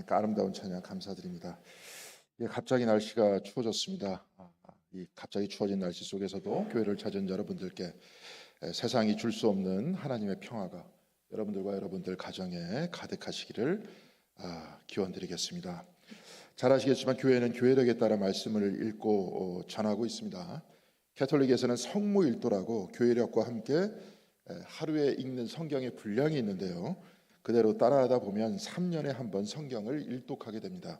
그 아름다운 찬양 감사드립니다. 갑자기 날씨가 추워졌습니다. 이 갑자기 추워진 날씨 속에서도 교회를 찾은 여러분들께 세상이 줄 수 없는 하나님의 평화가 여러분들과 여러분들 가정에 가득하시기를 기원드리겠습니다. 잘 아시겠지만 교회는 교회력에 따라 말씀을 읽고 전하고 있습니다. 가톨릭에서는 성무일도라고 교회력과 함께 하루에 읽는 성경의 분량이 있는데요. 그대로 따라하다 보면 3년에 한 번 성경을 일독하게 됩니다.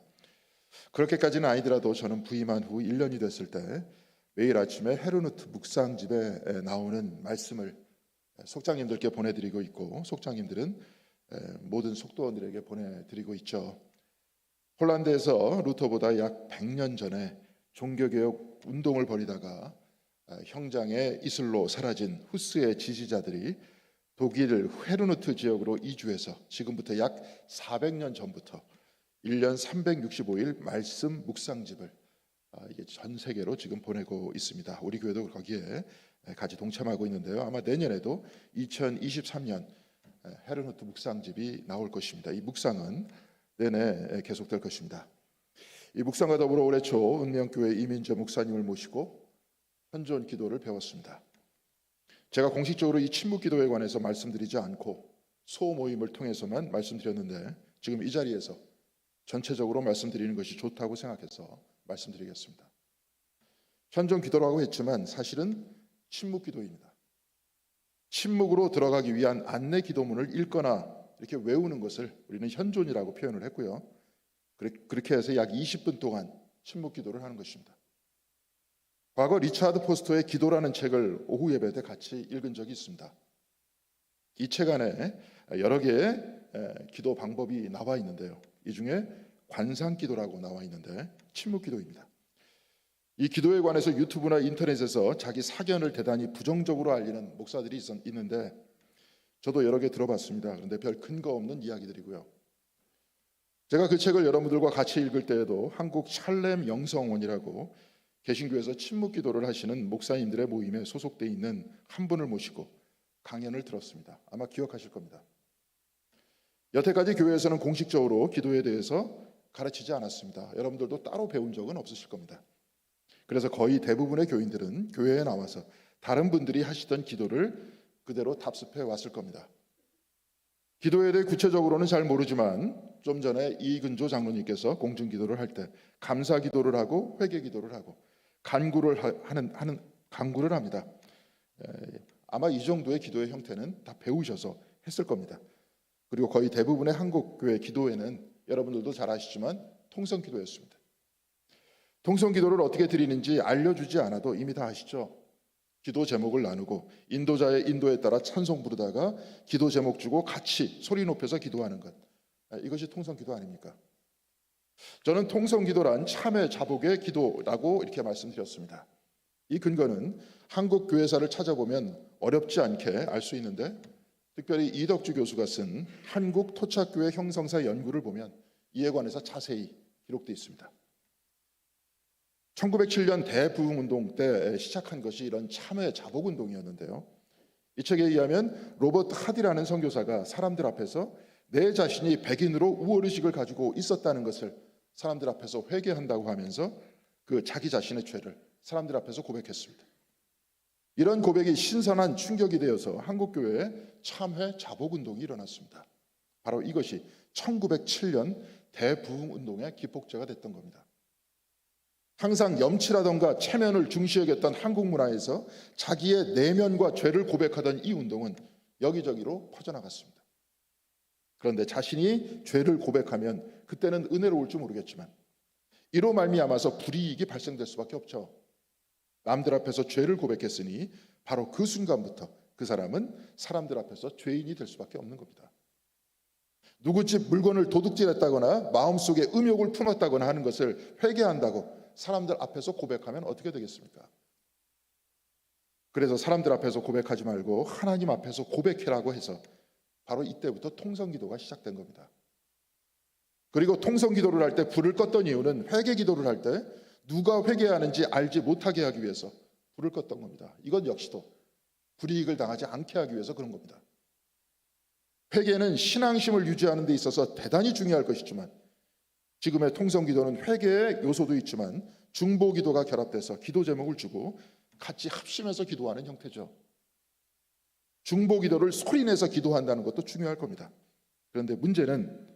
그렇게까지는 아니더라도 저는 부임한 후 1년이 됐을 때 매일 아침에 헤르누트 묵상집에 나오는 말씀을 속장님들께 보내드리고 있고, 속장님들은 모든 속도원들에게 보내드리고 있죠. 홀란드에서 루터보다 약 100년 전에 종교개혁 운동을 벌이다가 형장의 이슬로 사라진 후스의 지지자들이 독일 헤르누트 지역으로 이주해서 지금부터 약 400년 전부터 1년 365일 말씀 묵상집을 이게 전 세계로 지금 보내고 있습니다. 우리 교회도 거기에 같이 동참하고 있는데요. 아마 내년에도 2023년 헤르누트 묵상집이 나올 것입니다. 이 묵상은 내내 계속될 것입니다. 이 묵상과 더불어 올해 초 은명교회 이민재 목사님을 모시고 현존 기도를 배웠습니다. 제가 공식적으로 이 침묵 기도에 관해서 말씀드리지 않고 소모임을 통해서만 말씀드렸는데 지금 이 자리에서 전체적으로 말씀드리는 것이 좋다고 생각해서 말씀드리겠습니다. 현존 기도라고 했지만 사실은 침묵 기도입니다. 침묵으로 들어가기 위한 안내 기도문을 읽거나 이렇게 외우는 것을 우리는 현존이라고 표현을 했고요. 그렇게 해서 약 20분 동안 침묵 기도를 하는 것입니다. 과거 리차드 포스터의 기도라는 책을 오후 예배 때 같이 읽은 적이 있습니다. 이 책 안에 여러 개의 기도 방법이 나와 있는데요. 이 중에 관상 기도라고 나와 있는데 침묵 기도입니다. 이 기도에 관해서 유튜브나 인터넷에서 자기 사견을 대단히 부정적으로 알리는 목사들이 있는데 저도 여러 개 들어봤습니다. 그런데 별 근거 없는 이야기들이고요. 제가 그 책을 여러분들과 같이 읽을 때에도 한국 샬렘 영성원이라고 개신교에서 침묵 기도를 하시는 목사님들의 모임에 소속되어 있는 한 분을 모시고 강연을 들었습니다. 아마 기억하실 겁니다. 여태까지 교회에서는 공식적으로 기도에 대해서 가르치지 않았습니다. 여러분들도 따로 배운 적은 없으실 겁니다. 그래서 거의 대부분의 교인들은 교회에 나와서 다른 분들이 하시던 기도를 그대로 답습해 왔을 겁니다. 기도에 대해 구체적으로는 잘 모르지만 좀 전에 이근조 장로님께서 공중기도를 할 때 감사기도를 하고 회개기도를 하고 간구를 간구를 합니다. 아마 이 정도의 기도의 형태는 다 배우셔서 했을 겁니다. 그리고 거의 대부분의 한국교회 기도회는 여러분들도 잘 아시지만 통성기도였습니다. 통성기도를 어떻게 드리는지 알려주지 않아도 이미 다 아시죠? 기도 제목을 나누고 인도자의 인도에 따라 찬송 부르다가 기도 제목 주고 같이 소리 높여서 기도하는 것, 이것이 통성기도 아닙니까? 저는 통성기도란 참회 자복의 기도라고 이렇게 말씀드렸습니다. 이 근거는 한국 교회사를 찾아보면 어렵지 않게 알 수 있는데 특별히 이덕주 교수가 쓴 한국 토착교회 형성사 연구를 보면 이에 관해서 자세히 기록되어 있습니다. 1907년 대부흥운동 때 시작한 것이 이런 참회 자복운동이었는데요. 이 책에 의하면 로버트 하디라는 선교사가 사람들 앞에서 내 자신이 백인으로 우월의식을 가지고 있었다는 것을 사람들 앞에서 회개한다고 하면서 그 자기 자신의 죄를 사람들 앞에서 고백했습니다. 이런 고백이 신선한 충격이 되어서 한국교회에 참회 자복운동이 일어났습니다. 바로 이것이 1907년 대부흥운동의 기폭제가 됐던 겁니다. 항상 염치라던가 체면을 중시하겠던 한국 문화에서 자기의 내면과 죄를 고백하던 이 운동은 여기저기로 퍼져나갔습니다. 그런데 자신이 죄를 고백하면 그때는 은혜로울지 모르겠지만 이로 말미암아서 불이익이 발생될 수밖에 없죠. 남들 앞에서 죄를 고백했으니 바로 그 순간부터 그 사람은 사람들 앞에서 죄인이 될 수밖에 없는 겁니다. 누구 집 물건을 도둑질했다거나 마음속에 음욕을 품었다거나 하는 것을 회개한다고 사람들 앞에서 고백하면 어떻게 되겠습니까? 그래서 사람들 앞에서 고백하지 말고 하나님 앞에서 고백해라고 해서 바로 이때부터 통성기도가 시작된 겁니다. 그리고 통성기도를 할 때 불을 껐던 이유는 회개기도를 할 때 누가 회개하는지 알지 못하게 하기 위해서 불을 껐던 겁니다. 이건 역시도 불이익을 당하지 않게 하기 위해서 그런 겁니다. 회개는 신앙심을 유지하는 데 있어서 대단히 중요할 것이지만 지금의 통성기도는 회개의 요소도 있지만 중보기도가 결합돼서 기도 제목을 주고 같이 합심해서 기도하는 형태죠. 중보기도를 소리내서 기도한다는 것도 중요할 겁니다. 그런데 문제는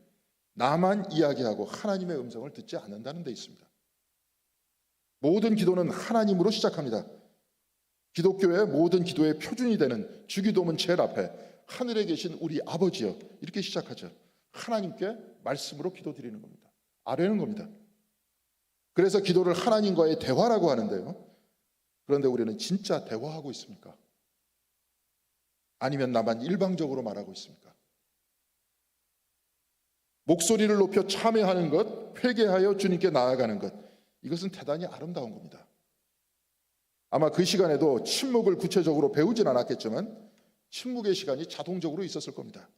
나만 이야기하고 하나님의 음성을 듣지 않는다는 데 있습니다. 모든 기도는 하나님으로 시작합니다. 기독교의 모든 기도의 표준이 되는 주기도문 제일 앞에 하늘에 계신 우리 아버지여 이렇게 시작하죠. 하나님께 말씀으로 기도드리는 겁니다. 아뢰는 겁니다. 그래서 기도를 하나님과의 대화라고 하는데요. 그런데 우리는 진짜 대화하고 있습니까? 아니면 나만 일방적으로 말하고 있습니까? 목소리를 높여 참회하는 것, 회개하여 주님께 나아가는 것, 이것은 대단히 아름다운 겁니다. 아마 그 시간에도 침묵을 구체적으로 배우진 않았겠지만 침묵의 시간이 자동적으로 있었을 겁니다.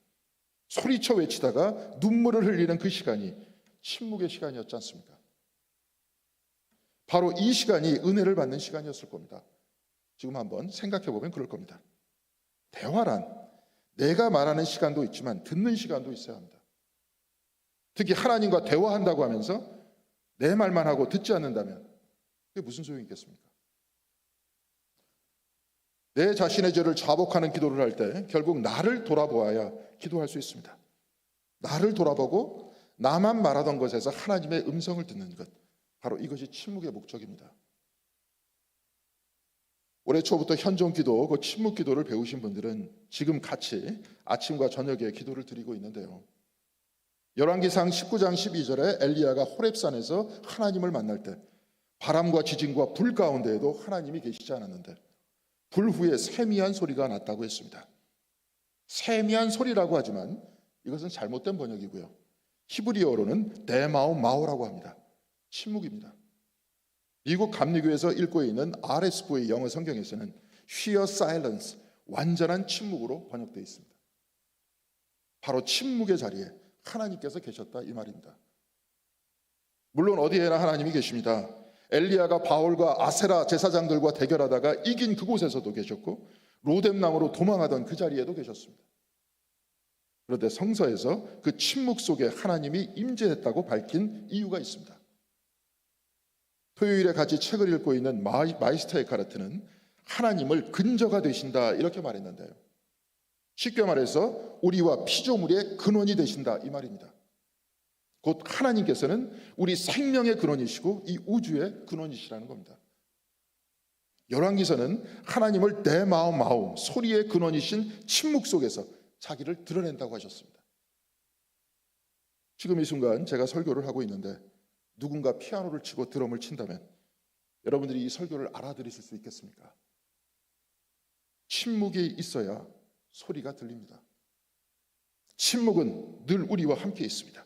소리쳐 외치다가 눈물을 흘리는 그 시간이 침묵의 시간이었지 않습니까? 바로 이 시간이 은혜를 받는 시간이었을 겁니다. 지금 한번 생각해 보면 그럴 겁니다. 대화란 내가 말하는 시간도 있지만 듣는 시간도 있어야 합니다. 특히 하나님과 대화한다고 하면서 내 말만 하고 듣지 않는다면 그게 무슨 소용이 있겠습니까? 내 자신의 죄를 자복하는 기도를 할 때 결국 나를 돌아보아야 기도할 수 있습니다. 나를 돌아보고 나만 말하던 것에서 하나님의 음성을 듣는 것, 바로 이것이 침묵의 목적입니다. 올해 초부터 현존기도, 그 침묵기도를 배우신 분들은 지금 같이 아침과 저녁에 기도를 드리고 있는데요. 열왕기상 19장 12절에 엘리야가 호렙산에서 하나님을 만날 때 바람과 지진과 불 가운데에도 하나님이 계시지 않았는데 불 후에 세미한 소리가 났다고 했습니다. 세미한 소리라고 하지만 이것은 잘못된 번역이고요. 히브리어로는 데마오마오라고 합니다. 침묵입니다. 미국 감리교에서 읽고 있는 RSV 영어 성경에서는 sheer silence, 완전한 침묵으로 번역되어 있습니다. 바로 침묵의 자리에 하나님께서 계셨다 이 말입니다. 물론 어디에나 하나님이 계십니다. 엘리야가 바울과 아세라 제사장들과 대결하다가 이긴 그곳에서도 계셨고 로뎀나무로 도망하던 그 자리에도 계셨습니다. 그런데 성서에서 그 침묵 속에 하나님이 임재했다고 밝힌 이유가 있습니다. 토요일에 같이 책을 읽고 있는 마이스터 에카르트는 하나님을 근저가 되신다 이렇게 말했는데요. 쉽게 말해서 우리와 피조물의 근원이 되신다 이 말입니다. 곧 하나님께서는 우리 생명의 근원이시고 이 우주의 근원이시라는 겁니다. 열왕기서는 하나님을 내 마음 소리의 근원이신 침묵 속에서 자기를 드러낸다고 하셨습니다. 지금 이 순간 제가 설교를 하고 있는데 누군가 피아노를 치고 드럼을 친다면 여러분들이 이 설교를 알아들으실 수 있겠습니까? 침묵이 있어야 소리가 들립니다. 침묵은 늘 우리와 함께 있습니다.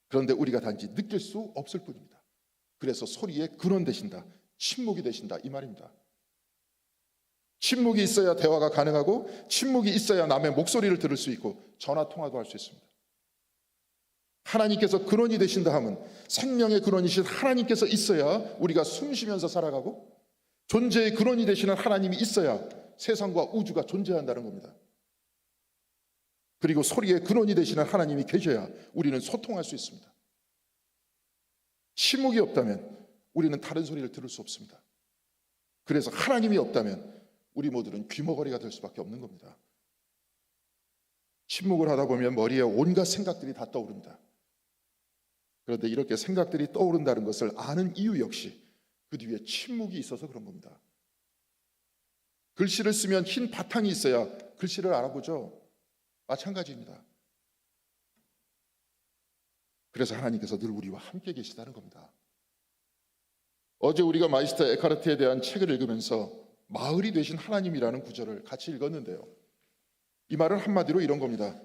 그런데 우리가 단지 느낄 수 없을 뿐입니다. 그래서 소리의 근원 되신다, 침묵이 되신다 이 말입니다. 침묵이 있어야 대화가 가능하고 침묵이 있어야 남의 목소리를 들을 수 있고 전화 통화도 할 수 있습니다. 하나님께서 근원이 되신다 하면 생명의 근원이신 하나님께서 있어야 우리가 숨 쉬면서 살아가고 존재의 근원이 되시는 하나님이 있어야 세상과 우주가 존재한다는 겁니다. 그리고 소리의 근원이 되시는 하나님이 계셔야 우리는 소통할 수 있습니다. 침묵이 없다면 우리는 다른 소리를 들을 수 없습니다. 그래서 하나님이 없다면 우리 모두는 귀머거리가 될 수밖에 없는 겁니다. 침묵을 하다 보면 머리에 온갖 생각들이 다 떠오릅니다. 그런데 이렇게 생각들이 떠오른다는 것을 아는 이유 역시 그 뒤에 침묵이 있어서 그런 겁니다. 글씨를 쓰면 흰 바탕이 있어야 글씨를 알아보죠. 마찬가지입니다. 그래서 하나님께서 늘 우리와 함께 계시다는 겁니다. 어제 우리가 마이스터 에카르트에 대한 책을 읽으면서 마을이 되신 하나님이라는 구절을 같이 읽었는데요. 이 말은 한마디로 이런 겁니다.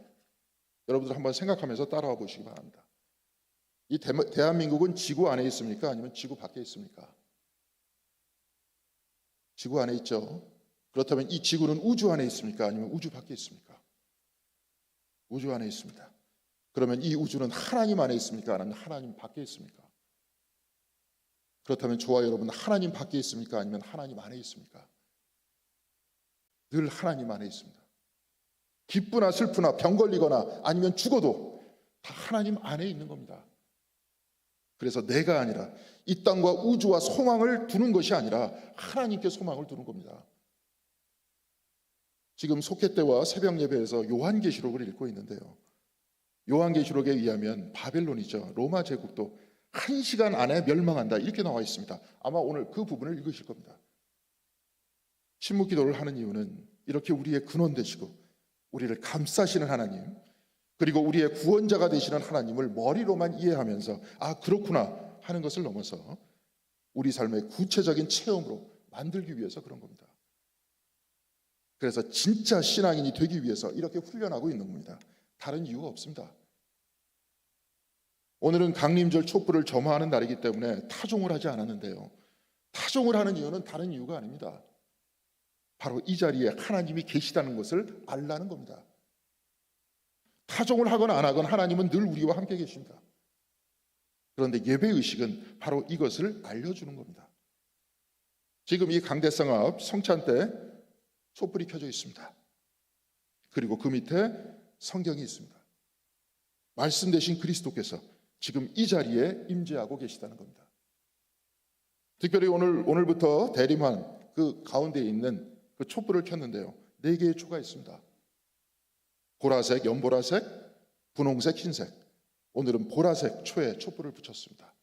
여러분들 한번 생각하면서 따라와 보시기 바랍니다. 이 대한민국은 지구 안에 있습니까? 아니면 지구 밖에 있습니까? 지구 안에 있죠. 그렇다면 이 지구는 우주 안에 있습니까? 아니면 우주 밖에 있습니까? 우주 안에 있습니다. 그러면 이 우주는 하나님 안에 있습니까? 아니면 하나님 밖에 있습니까? 그렇다면 저와 여러분 하나님 밖에 있습니까? 아니면 하나님 안에 있습니까? 늘 하나님 안에 있습니다. 기쁘나 슬프나 병 걸리거나 아니면 죽어도 다 하나님 안에 있는 겁니다. 그래서 내가 아니라 이 땅과 우주와 소망을 두는 것이 아니라 하나님께 소망을 두는 겁니다. 지금 속회 때와 새벽 예배에서 요한계시록을 읽고 있는데요. 요한계시록에 의하면 바벨론이죠. 로마 제국도 1시간 안에 멸망한다 이렇게 나와 있습니다. 아마 오늘 그 부분을 읽으실 겁니다. 침묵기도를 하는 이유는 이렇게 우리의 근원 되시고 우리를 감싸시는 하나님, 그리고 우리의 구원자가 되시는 하나님을 머리로만 이해하면서 아 그렇구나 하는 것을 넘어서 우리 삶의 구체적인 체험으로 만들기 위해서 그런 겁니다. 그래서 진짜 신앙인이 되기 위해서 이렇게 훈련하고 있는 겁니다. 다른 이유가 없습니다. 오늘은 강림절 촛불을 점화하는 날이기 때문에 타종을 하지 않았는데요. 타종을 하는 이유는 다른 이유가 아닙니다. 바로 이 자리에 하나님이 계시다는 것을 알라는 겁니다. 타종을 하거나 안 하건 하나님은 늘 우리와 함께 계십니다. 그런데 예배의식은 바로 이것을 알려주는 겁니다. 지금 이 강대상 앞 성찬 때 촛불이 켜져 있습니다. 그리고 그 밑에 성경이 있습니다. 말씀 되신 그리스도께서 지금 이 자리에 임재하고 계시다는 겁니다. 특별히 오늘부터 대림한 그 가운데에 있는 그 촛불을 켰는데요. 4개의 초가 있습니다. 보라색, 연보라색, 분홍색, 흰색. 오늘은 보라색 초에 촛불을 붙였습니다.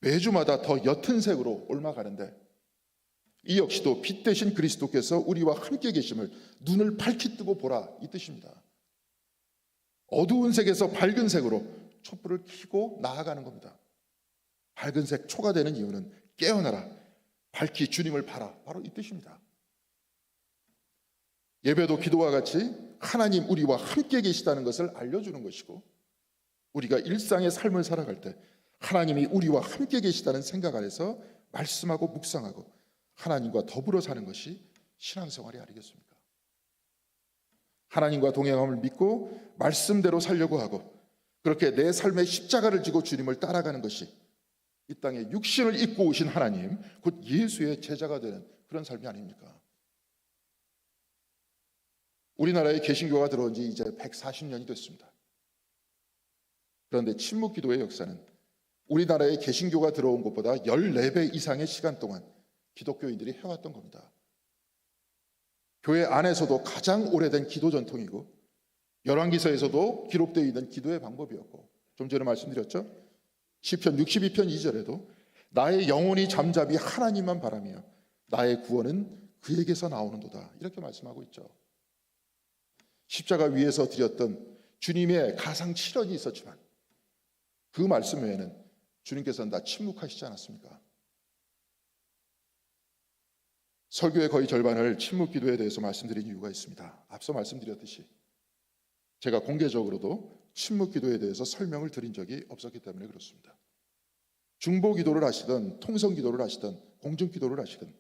매주마다 더 옅은 색으로 옮아가는데 이 역시도 빛 대신 그리스도께서 우리와 함께 계심을 눈을 밝히 뜨고 보라 이 뜻입니다. 어두운 색에서 밝은 색으로 촛불을 켜고 나아가는 겁니다. 밝은 색 초가 되는 이유는 깨어나라, 밝히 주님을 봐라, 바로 이 뜻입니다. 예배도 기도와 같이 하나님 우리와 함께 계시다는 것을 알려주는 것이고, 우리가 일상의 삶을 살아갈 때 하나님이 우리와 함께 계시다는 생각 안에서 말씀하고 묵상하고 하나님과 더불어 사는 것이 신앙생활이 아니겠습니까? 하나님과 동행함을 믿고 말씀대로 살려고 하고 그렇게 내 삶의 십자가를 지고 주님을 따라가는 것이 이 땅에 육신을 입고 오신 하나님, 곧 예수의 제자가 되는 그런 삶이 아닙니까? 우리나라에 개신교가 들어온 지 이제 140년이 됐습니다. 그런데 침묵기도의 역사는 우리나라에 개신교가 들어온 것보다 14배 이상의 시간 동안 기독교인들이 해왔던 겁니다. 교회 안에서도 가장 오래된 기도 전통이고 열왕기서에서도 기록되어 있는 기도의 방법이었고, 좀 전에 말씀드렸죠? 시편 62편 2절에도 나의 영혼이 잠잠히 하나님만 바라며 나의 구원은 그에게서 나오는도다 이렇게 말씀하고 있죠. 십자가 위에서 드렸던 주님의 가상 7원이 있었지만 그 말씀 외에는 주님께서는 다 침묵하시지 않았습니까? 설교의 거의 절반을 침묵 기도에 대해서 말씀드린 이유가 있습니다. 앞서 말씀드렸듯이 제가 공개적으로도 침묵 기도에 대해서 설명을 드린 적이 없었기 때문에 그렇습니다. 중보 기도를 하시든 통성 기도를 하시든 공중 기도를 하시든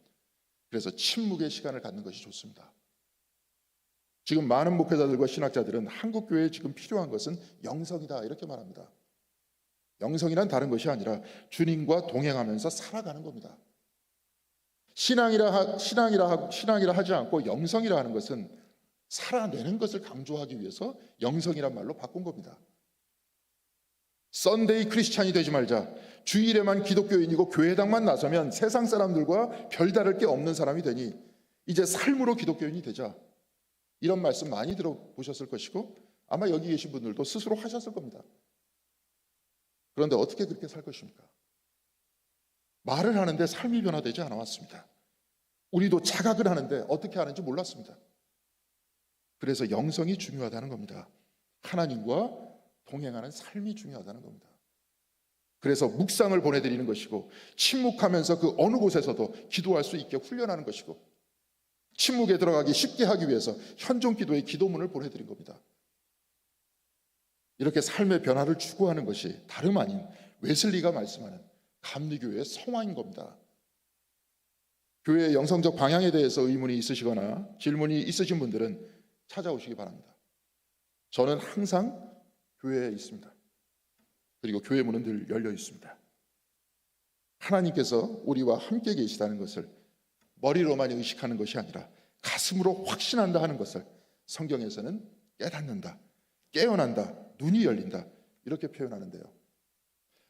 그래서 침묵의 시간을 갖는 것이 좋습니다. 지금 많은 목회자들과 신학자들은 한국 교회에 지금 필요한 것은 영성이다 이렇게 말합니다. 영성이란 다른 것이 아니라 주님과 동행하면서 살아가는 겁니다. 신앙이라 하지 않고 영성이라 하는 것은 살아내는 것을 강조하기 위해서 영성이란 말로 바꾼 겁니다. 썬데이 크리스찬이 되지 말자. 주일에만 기독교인이고 교회당만 나서면 세상 사람들과 별다를 게 없는 사람이 되니 이제 삶으로 기독교인이 되자. 이런 말씀 많이 들어보셨을 것이고 아마 여기 계신 분들도 스스로 하셨을 겁니다. 그런데 어떻게 그렇게 살 것입니까? 말을 하는데 삶이 변화되지 않았습니다. 우리도 자각을 하는데 어떻게 하는지 몰랐습니다. 그래서 영성이 중요하다는 겁니다. 하나님과 동행하는 삶이 중요하다는 겁니다. 그래서 묵상을 보내드리는 것이고 침묵하면서 그 어느 곳에서도 기도할 수 있게 훈련하는 것이고 침묵에 들어가기 쉽게 하기 위해서 현종 기도의 기도문을 보내드린 겁니다. 이렇게 삶의 변화를 추구하는 것이 다름 아닌 웨슬리가 말씀하는 감리교회의 성화인 겁니다. 교회의 영성적 방향에 대해서 의문이 있으시거나 질문이 있으신 분들은 찾아오시기 바랍니다. 저는 항상 교회에 있습니다. 그리고 교회 문은 늘 열려 있습니다. 하나님께서 우리와 함께 계시다는 것을 머리로만 의식하는 것이 아니라 가슴으로 확신한다 하는 것을 성경에서는 깨닫는다, 깨어난다, 눈이 열린다 이렇게 표현하는데요.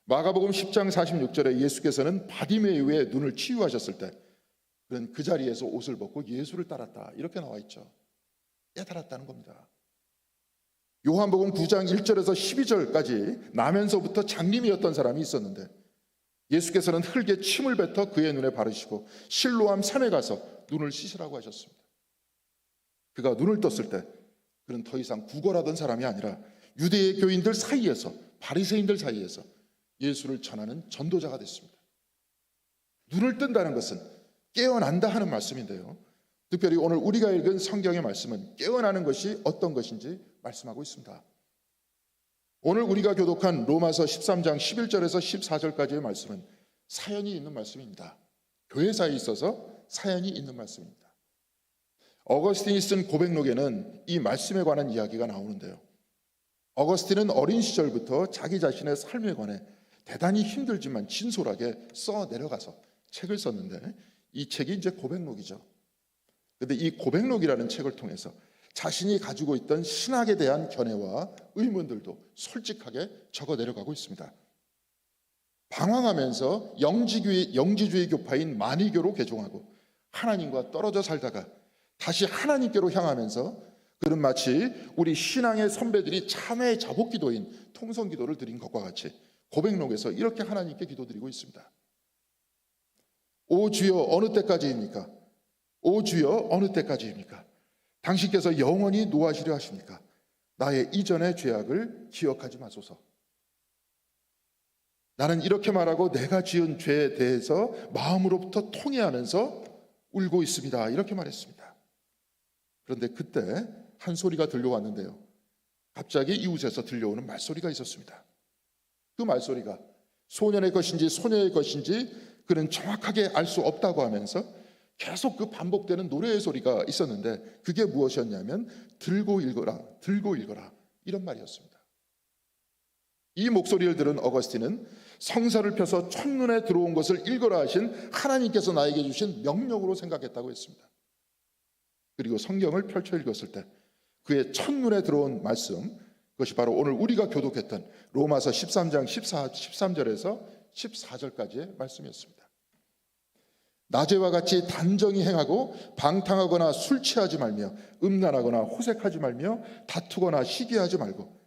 마가복음 10장 46절에 예수께서는 바디메이의 눈을 치유하셨을 때 그는 그 자리에서 옷을 벗고 예수를 따랐다, 이렇게 나와 있죠. 깨달았다는 겁니다. 요한복음 9장 1절에서 12절까지 나면서부터 장님이었던 사람이 있었는데 예수께서는 흙에 침을 뱉어 그의 눈에 바르시고 실로암 산에 가서 눈을 씻으라고 하셨습니다. 그가 눈을 떴을 때 그는 더 이상 구걸하던 사람이 아니라 유대의 교인들 사이에서, 바리새인들 사이에서 예수를 전하는 전도자가 됐습니다. 눈을 뜬다는 것은 깨어난다 하는 말씀인데요, 특별히 오늘 우리가 읽은 성경의 말씀은 깨어나는 것이 어떤 것인지 말씀하고 있습니다. 오늘 우리가 교독한 로마서 13장 11절에서 14절까지의 말씀은 사연이 있는 말씀입니다. 교회사에 있어서 사연이 있는 말씀입니다. 어거스틴이 쓴 고백록에는 이 말씀에 관한 이야기가 나오는데요, 어거스틴은 어린 시절부터 자기 자신의 삶에 관해 대단히 힘들지만 진솔하게 써 내려가서 책을 썼는데 이 책이 이제 고백록이죠. 그런데 이 고백록이라는 책을 통해서 자신이 가지고 있던 신학에 대한 견해와 의문들도 솔직하게 적어 내려가고 있습니다. 방황하면서 영지주의 교파인 만이교로 개종하고 하나님과 떨어져 살다가 다시 하나님께로 향하면서 그는 마치 우리 신앙의 선배들이 참회의 자복기도인 통성기도를 드린 것과 같이 고백록에서 이렇게 하나님께 기도드리고 있습니다. 오 주여 어느 때까지입니까? 오 주여 어느 때까지입니까? 당신께서 영원히 노하시려 하십니까? 나의 이전의 죄악을 기억하지 마소서. 나는 이렇게 말하고 내가 지은 죄에 대해서 마음으로부터 통회하면서 울고 있습니다, 이렇게 말했습니다. 그런데 그때 한 소리가 들려왔는데요, 갑자기 이웃에서 들려오는 말소리가 있었습니다. 그 말소리가 소년의 것인지 소녀의 것인지 그는 정확하게 알 수 없다고 하면서 계속 그 반복되는 노래의 소리가 있었는데 그게 무엇이었냐면 들고 읽어라, 들고 읽어라, 이런 말이었습니다. 이 목소리를 들은 어거스틴은 성서를 펴서 첫눈에 들어온 것을 읽어라 하신 하나님께서 나에게 주신 명령으로 생각했다고 했습니다. 그리고 성경을 펼쳐 읽었을 때 그의 첫눈에 들어온 말씀, 그것이 바로 오늘 우리가 교독했던 로마서 13장 13절에서 14절까지의 말씀이었습니다. 낮에와 같이 단정히 행하고 방탕하거나 술 취하지 말며 음란하거나 호색하지 말며 다투거나 시기하지 말고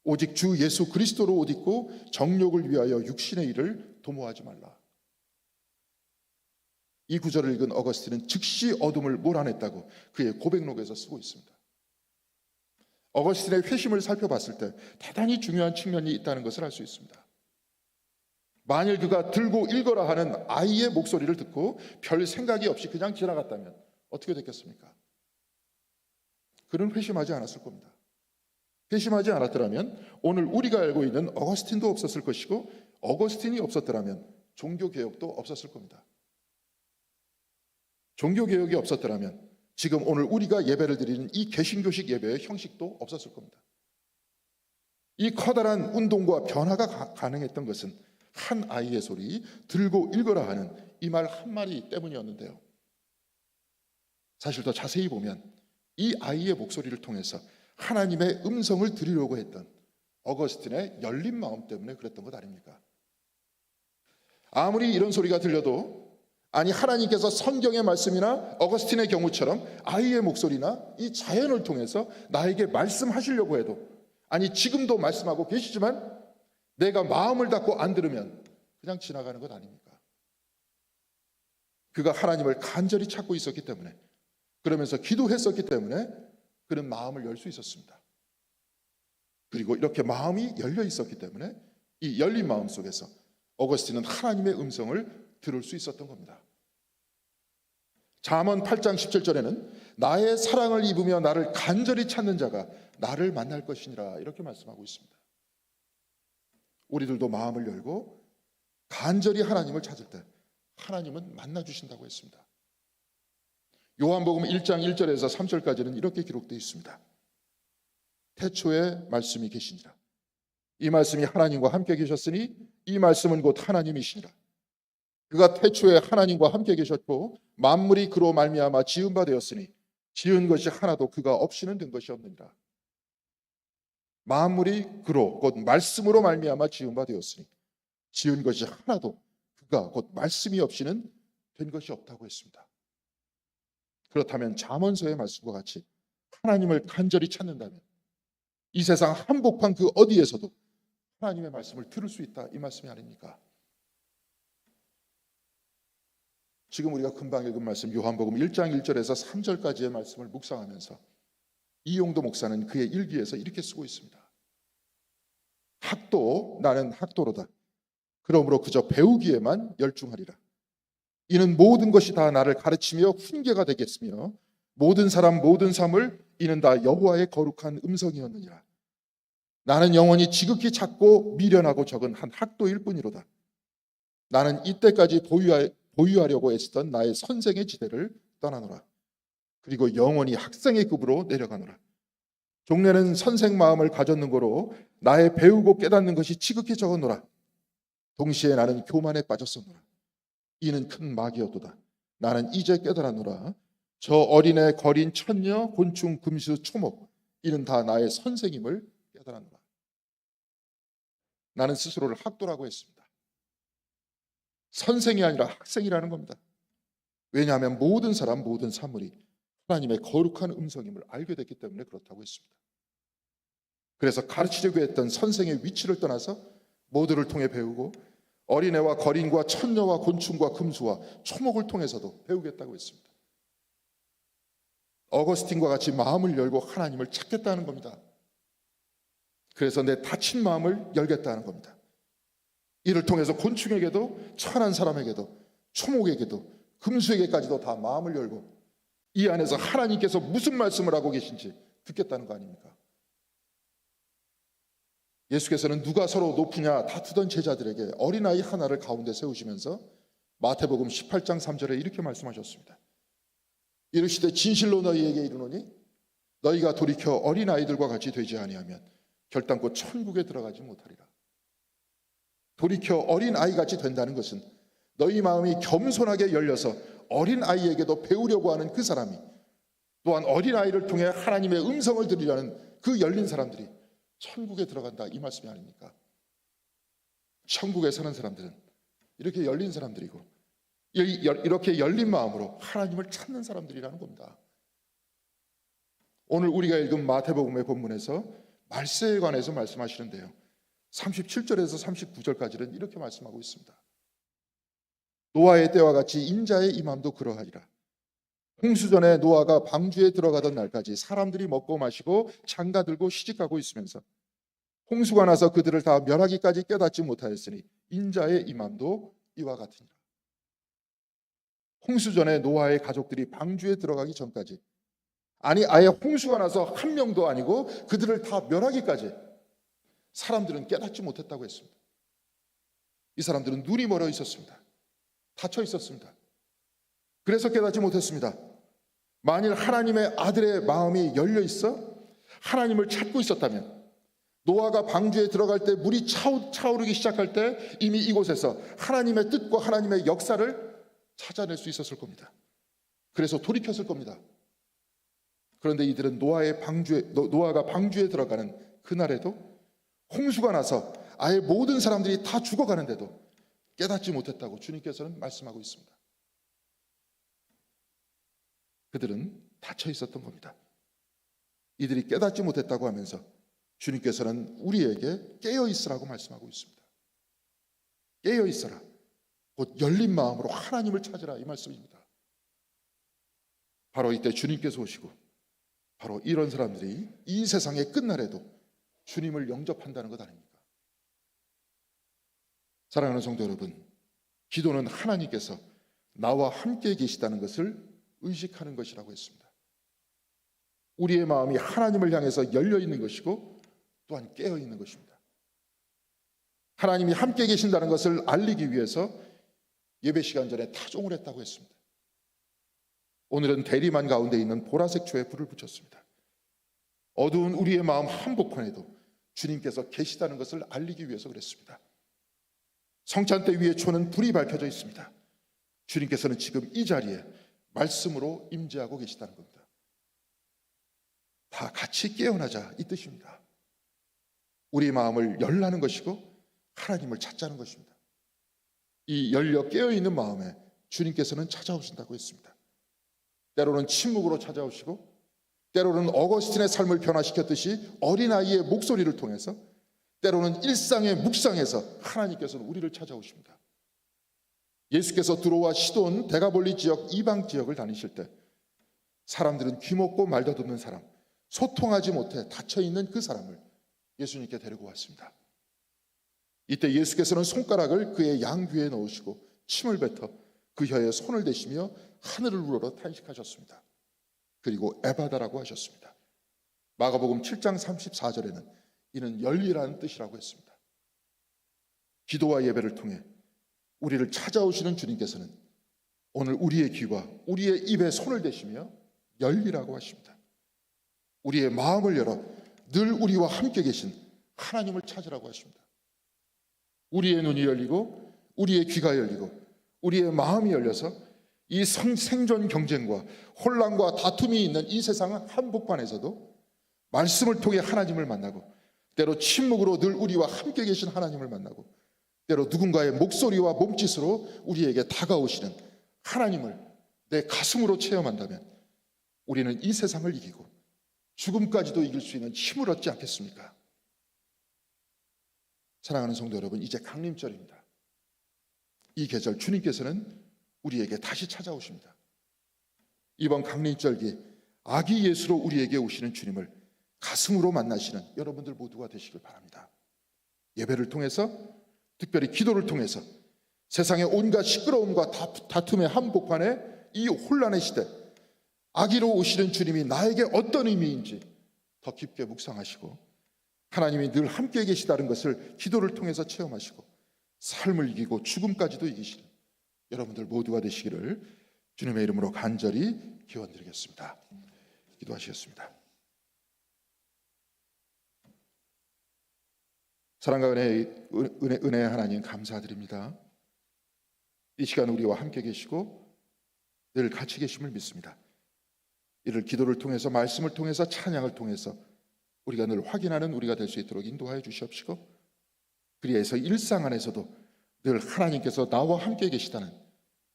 오직 주 예수 그리스도로 옷 입고 정욕을 위하여 육신의 일을 도모하지 말라. 이 구절을 읽은 어거스틴은 즉시 어둠을 몰아냈다고 그의 고백록에서 쓰고 있습니다. 어거스틴의 회심을 살펴봤을 때 대단히 중요한 측면이 있다는 것을 알 수 있습니다. 만일 그가 들고 읽어라 하는 아이의 목소리를 듣고 별 생각이 없이 그냥 지나갔다면 어떻게 됐겠습니까? 그는 회심하지 않았을 겁니다. 회심하지 않았더라면 오늘 우리가 알고 있는 어거스틴도 없었을 것이고 어거스틴이 없었더라면 종교개혁도 없었을 겁니다. 종교개혁이 없었더라면 지금 오늘 우리가 예배를 드리는 이 개신교식 예배의 형식도 없었을 겁니다. 이 커다란 운동과 변화가 가능했던 것은 한 아이의 소리, 들고 읽어라 하는 이 말 한마디 때문이었는데요, 사실 더 자세히 보면 이 아이의 목소리를 통해서 하나님의 음성을 들으려고 했던 어거스틴의 열린 마음 때문에 그랬던 것 아닙니까? 아무리 이런 소리가 들려도, 아니 하나님께서 성경의 말씀이나 어거스틴의 경우처럼 아이의 목소리나 이 자연을 통해서 나에게 말씀하시려고 해도, 아니 지금도 말씀하고 계시지만 내가 마음을 닫고 안 들으면 그냥 지나가는 것 아닙니까? 그가 하나님을 간절히 찾고 있었기 때문에, 그러면서 기도했었기 때문에 그는 마음을 열 수 있었습니다. 그리고 이렇게 마음이 열려 있었기 때문에 이 열린 마음 속에서 어거스틴은 하나님의 음성을 들을 수 있었던 겁니다. 잠언 8장 17절에는 나의 사랑을 입으며 나를 간절히 찾는 자가 나를 만날 것이니라, 이렇게 말씀하고 있습니다. 우리들도 마음을 열고 간절히 하나님을 찾을 때 하나님은 만나주신다고 했습니다. 요한복음 1장 1절에서 3절까지는 이렇게 기록되어 있습니다. 태초에 말씀이 계시니라. 이 말씀이 하나님과 함께 계셨으니 이 말씀은 곧 하나님이시니라. 그가 태초에 하나님과 함께 계셨고 만물이 그로 말미암아 지은 바 되었으니 지은 것이 하나도 그가 없이는 된 것이 없느니라. 만물이 그로 곧 말씀으로 말미암아 지은 바 되었으니 지은 것이 하나도 그가 곧 말씀이 없이는 된 것이 없다고 했습니다. 그렇다면 잠언서의 말씀과 같이 하나님을 간절히 찾는다면 이 세상 한복판 그 어디에서도 하나님의 말씀을 들을 수 있다, 이 말씀이 아닙니까? 지금 우리가 금방 읽은 말씀 요한복음 1장 1절에서 3절까지의 말씀을 묵상하면서 이용도 목사는 그의 일기에서 이렇게 쓰고 있습니다. 학도, 나는 학도로다. 그러므로 그저 배우기에만 열중하리라. 이는 모든 것이 다 나를 가르치며 훈계가 되겠으며 모든 사람 모든 삶을 이는 다 여호와의 거룩한 음성이었느니라. 나는 영원히 지극히 작고 미련하고 적은 한 학도일 뿐이로다. 나는 이때까지 보유하려고 애쓰던 나의 선생의 지대를 떠나노라. 그리고 영원히 학생의 급으로 내려가노라. 종래는 선생 마음을 가졌는 거로 나의 배우고 깨닫는 것이 지극히 적었노라. 동시에 나는 교만에 빠졌었노라. 이는 큰 막이었도다. 나는 이제 깨달았노라. 저 어린애 거린 천녀 곤충 금수 초목 이는 다 나의 선생임을 깨달았노라. 나는 스스로를 학도라고 했습니다. 선생이 아니라 학생이라는 겁니다. 왜냐하면 모든 사람 모든 사물이 하나님의 거룩한 음성임을 알게 됐기 때문에 그렇다고 했습니다. 그래서 가르치려고 했던 선생의 위치를 떠나서 모두를 통해 배우고 어린애와 거린과 천녀와 곤충과 금수와 초목을 통해서도 배우겠다고 했습니다. 어거스틴과 같이 마음을 열고 하나님을 찾겠다는 겁니다. 그래서 내 닫힌 마음을 열겠다는 겁니다. 이를 통해서 곤충에게도 천한 사람에게도 초목에게도 금수에게까지도 다 마음을 열고 이 안에서 하나님께서 무슨 말씀을 하고 계신지 듣겠다는 거 아닙니까? 예수께서는 누가 서로 높으냐 다투던 제자들에게 어린아이 하나를 가운데 세우시면서 마태복음 18장 3절에 이렇게 말씀하셨습니다. 이르시되 진실로 너희에게 이르노니 너희가 돌이켜 어린아이들과 같이 되지 아니하면 결단코 천국에 들어가지 못하리라. 돌이켜 어린아이같이 된다는 것은 너희 마음이 겸손하게 열려서 어린아이에게도 배우려고 하는 그 사람이 또한 어린아이를 통해 하나님의 음성을 들으려는 그 열린 사람들이 천국에 들어간다, 이 말씀이 아닙니까? 천국에 사는 사람들은 이렇게 열린 사람들이고 이렇게 열린 마음으로 하나님을 찾는 사람들이라는 겁니다. 오늘 우리가 읽은 마태복음의 본문에서 말세에 관해서 말씀하시는데요, 37절에서 39절까지는 이렇게 말씀하고 있습니다. 노아의 때와 같이 인자의 임함도 그러하리라. 홍수전에 노아가 방주에 들어가던 날까지 사람들이 먹고 마시고 장가들고 시집가고 있으면서 홍수가 나서 그들을 다 멸하기까지 깨닫지 못하였으니 인자의 임함도 이와 같으니라. 홍수전에 노아의 가족들이 방주에 들어가기 전까지, 아니 아예 홍수가 나서 한 명도 아니고 그들을 다 멸하기까지 사람들은 깨닫지 못했다고 했습니다. 이 사람들은 눈이 멀어 있었습니다. 닫혀 있었습니다. 그래서 깨닫지 못했습니다. 만일 하나님의 아들의 마음이 열려 있어 하나님을 찾고 있었다면 노아가 방주에 들어갈 때 물이 차오르기 시작할 때 이미 이곳에서 하나님의 뜻과 하나님의 역사를 찾아낼 수 있었을 겁니다. 그래서 돌이켰을 겁니다. 그런데 이들은 노아가 방주에 들어가는 그날에도 홍수가 나서 아예 모든 사람들이 다 죽어가는데도 깨닫지 못했다고 주님께서는 말씀하고 있습니다. 그들은 닫혀 있었던 겁니다. 이들이 깨닫지 못했다고 하면서 주님께서는 우리에게 깨어 있으라고 말씀하고 있습니다. 깨어 있어라. 곧 열린 마음으로 하나님을 찾으라, 이 말씀입니다. 바로 이때 주님께서 오시고 바로 이런 사람들이 이 세상의 끝날에도 주님을 영접한다는 것 아닙니까? 사랑하는 성도 여러분, 기도는 하나님께서 나와 함께 계시다는 것을 의식하는 것이라고 했습니다. 우리의 마음이 하나님을 향해서 열려 있는 것이고 또한 깨어 있는 것입니다. 하나님이 함께 계신다는 것을 알리기 위해서 예배 시간 전에 타종을 했다고 했습니다. 오늘은 대리만 가운데 있는 보라색 초에 불을 붙였습니다. 어두운 우리의 마음 한복판에도 주님께서 계시다는 것을 알리기 위해서 그랬습니다. 성찬대 위에 초는 불이 밝혀져 있습니다. 주님께서는 지금 이 자리에 말씀으로 임재하고 계시다는 겁니다. 다 같이 깨어나자, 이 뜻입니다. 우리 마음을 열라는 것이고 하나님을 찾자는 것입니다. 이 열려 깨어있는 마음에 주님께서는 찾아오신다고 했습니다. 때로는 침묵으로 찾아오시고, 때로는 어거스틴의 삶을 변화시켰듯이 어린아이의 목소리를 통해서, 때로는 일상의 묵상에서 하나님께서는 우리를 찾아오십니다. 예수께서 두로와 시돈, 데가볼리 지역, 이방 지역을 다니실 때 사람들은 귀먹고 말도 듣는 사람, 소통하지 못해 닫혀있는 그 사람을 예수님께 데리고 왔습니다. 이때 예수께서는 손가락을 그의 양귀에 넣으시고 침을 뱉어 그 혀에 손을 대시며 하늘을 우러러 탄식하셨습니다. 그리고 에바다라고 하셨습니다. 마가복음 7장 34절에는 이는 열리라는 뜻이라고 했습니다. 기도와 예배를 통해 우리를 찾아오시는 주님께서는 오늘 우리의 귀와 우리의 입에 손을 대시며 열리라고 하십니다. 우리의 마음을 열어 늘 우리와 함께 계신 하나님을 찾으라고 하십니다. 우리의 눈이 열리고 우리의 귀가 열리고 우리의 마음이 열려서 이 생존 경쟁과 혼란과 다툼이 있는 이 세상 한복판에서도 말씀을 통해 하나님을 만나고, 때로 침묵으로 늘 우리와 함께 계신 하나님을 만나고, 때로 누군가의 목소리와 몸짓으로 우리에게 다가오시는 하나님을 내 가슴으로 체험한다면 우리는 이 세상을 이기고 죽음까지도 이길 수 있는 힘을 얻지 않겠습니까? 사랑하는 성도 여러분, 이제 강림절입니다. 이 계절 주님께서는 우리에게 다시 찾아오십니다. 이번 강림절기 아기 예수로 우리에게 오시는 주님을 가슴으로 만나시는 여러분들 모두가 되시길 바랍니다. 예배를 통해서, 특별히 기도를 통해서 세상의 온갖 시끄러움과 다툼의 한복판에 이 혼란의 시대, 아기로 오시는 주님이 나에게 어떤 의미인지 더 깊게 묵상하시고, 하나님이 늘 함께 계시다는 것을 기도를 통해서 체험하시고, 삶을 이기고 죽음까지도 이기시는 여러분들 모두가 되시기를 주님의 이름으로 간절히 기원드리겠습니다. 기도하시겠습니다. 사랑과 은혜의 하나님, 감사드립니다. 이 시간 우리와 함께 계시고 늘 같이 계심을 믿습니다. 이를 기도를 통해서, 말씀을 통해서, 찬양을 통해서 우리가 늘 확인하는 우리가 될 수 있도록 인도하여 주시옵시고, 그리해서 일상 안에서도 늘 하나님께서 나와 함께 계시다는,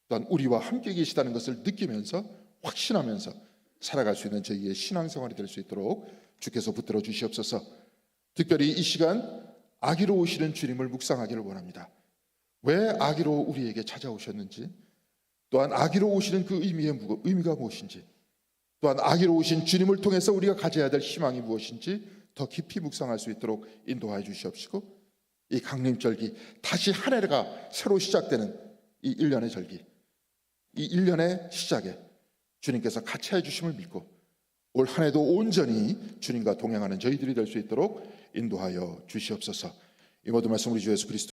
또한 우리와 함께 계시다는 것을 느끼면서 확신하면서 살아갈 수 있는 저희의 신앙생활이 될 수 있도록 주께서 붙들어 주시옵소서. 특별히 이 시간 아기로 오시는 주님을 묵상하기를 원합니다. 왜 아기로 우리에게 찾아오셨는지, 또한 아기로 오시는 그 의미가 무엇인지, 또한 아기로 오신 주님을 통해서 우리가 가져야 될 희망이 무엇인지 더 깊이 묵상할 수 있도록 인도하여 주시옵시고, 이 강림절기 다시 한 해가 새로 시작되는 이 1년의 절기, 이 1년의 시작에 주님께서 같이 해주심을 믿고 올 한 해도 온전히 주님과 동행하는 저희들이 될 수 있도록 인도하여 주시옵소서. 이 모든 말씀 우리 주 예수 그리스도